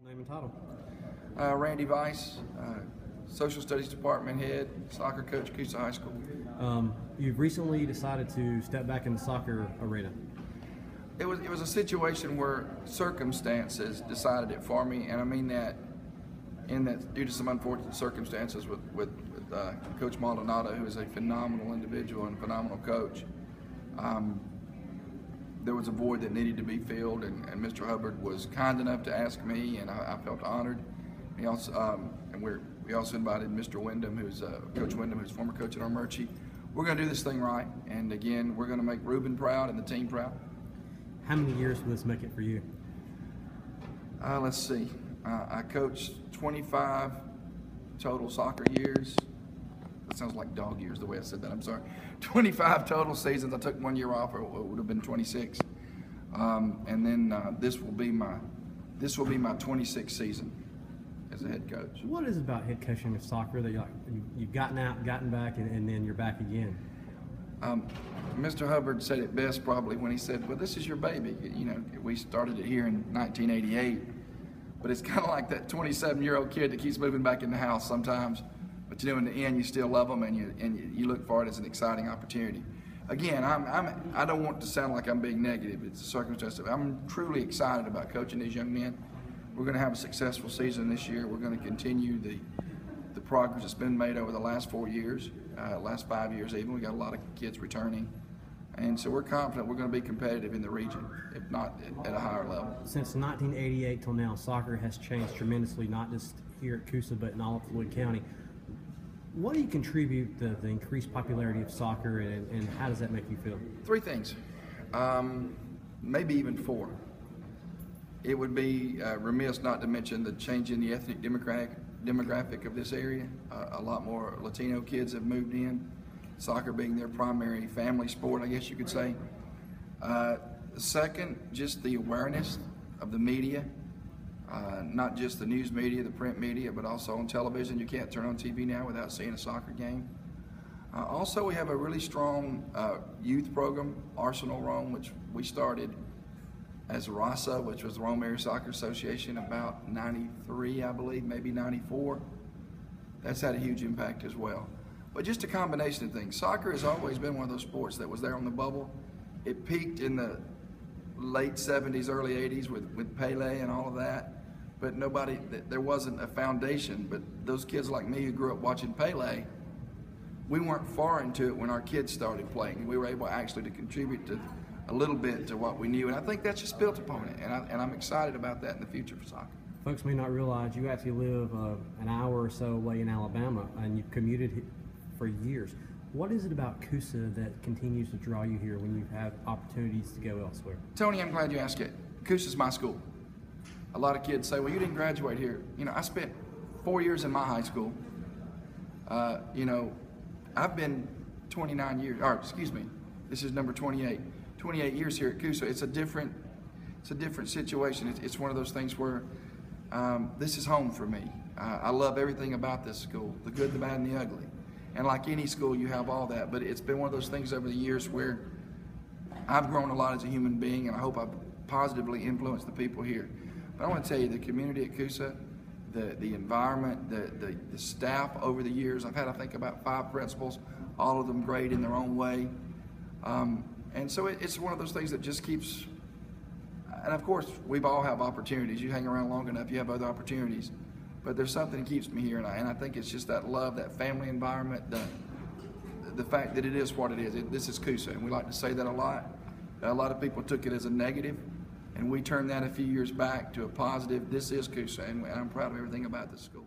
Name and title. Randy Weiss, Social Studies Department Head, soccer coach, Coosa High School. You've recently decided to step back in the soccer arena. It was a situation where circumstances decided it for me, and I mean that due to some unfortunate circumstances with Coach Maldonado, who is a phenomenal individual and phenomenal coach. There was a void that needed to be filled, and Mr. Hubbard was kind enough to ask me, and I felt honored. He also, we also invited Mr. Wyndham, who's Coach Wyndham, who's former coach at Armurchie. We're going to do this thing right, and again, we're going to make Ruben proud and the team proud. How many years will this make it for you? Let's see. I coached 25 total soccer years. That sounds like dog years the way I said that. I'm sorry. 25 total seasons. I took 1 year off, or it would have been 26. And then this will be my 26th season as a head coach. What is it about head coaching of soccer that you've gotten out, gotten back, and then you're back again? Mr. Hubbard said it best probably when he said, "Well, this is your baby. You know, we started it here in 1988, but it's kind of like that 27-year-old kid that keeps moving back in the house sometimes. But you know, in the end, you still love them, and you look for it as an exciting opportunity." Again, I don't want to sound like I'm being negative. It's a circumstance. I'm truly excited about coaching these young men. We're going to have a successful season this year. We're going to continue the progress that's been made over the last 4 years, last 5 years even. We got a lot of kids returning, and so we're confident we're going to be competitive in the region, if not at a higher level. Since 1988 till now, soccer has changed tremendously, not just here at Coosa, but in all of Floyd County. What do you contribute to the increased popularity of soccer, and how does that make you feel? 3 things, maybe even 4. It would be remiss not to mention the change in the ethnic demographic of this area. A lot more Latino kids have moved in, soccer being their primary family sport, I guess you could say. Second, just the awareness of the media, not just the news media, the print media, but also on television. You can't turn on TV now without seeing a soccer game. Also, we have a really strong youth program, Arsenal Rome, which we started as RASA, which was the Rome Area Soccer Association, about 93, I believe, maybe 94. That's had a huge impact as well. But just a combination of things. Soccer has always been one of those sports that was there on the bubble. It peaked in the late 70s, early 80s with Pele and all of that. But there wasn't a foundation. But those kids like me who grew up watching Pele, we weren't far into it when our kids started playing. We were able actually to contribute to a little bit to what we knew, and I think that's just built upon it, and I'm excited about that in the future for soccer. Folks may not realize you actually live an hour or so away in Alabama, and you've commuted for years. What is it about Coosa that continues to draw you here when you have opportunities to go elsewhere? Tony, I'm glad you asked it. Coosa's my school. A lot of kids say, "Well, you didn't graduate here." You know, I spent 4 years in my high school. You know, I've been 29 years, or excuse me, this is number 28. 28 years here at Coosa. It's a different situation. It's one of those things where this is home for me. I love everything about this school, the good, the bad, and the ugly. And like any school, you have all that. But it's been one of those things over the years where I've grown a lot as a human being, and I hope I've positively influenced the people here. But I want to tell you, the community at Coosa, the environment, the staff over the years. I've had, I think, about 5 principals, all of them great in their own way. And so it's one of those things that just keeps, and of course, we've all have opportunities. You hang around long enough, you have other opportunities. But there's something that keeps me here, and I think it's just that love, that family environment, the fact that it is what it is. This is Coosa, and we like to say that a lot. A lot of people took it as a negative, and we turned that a few years back to a positive. This is Coosa, and I'm proud of everything about this school.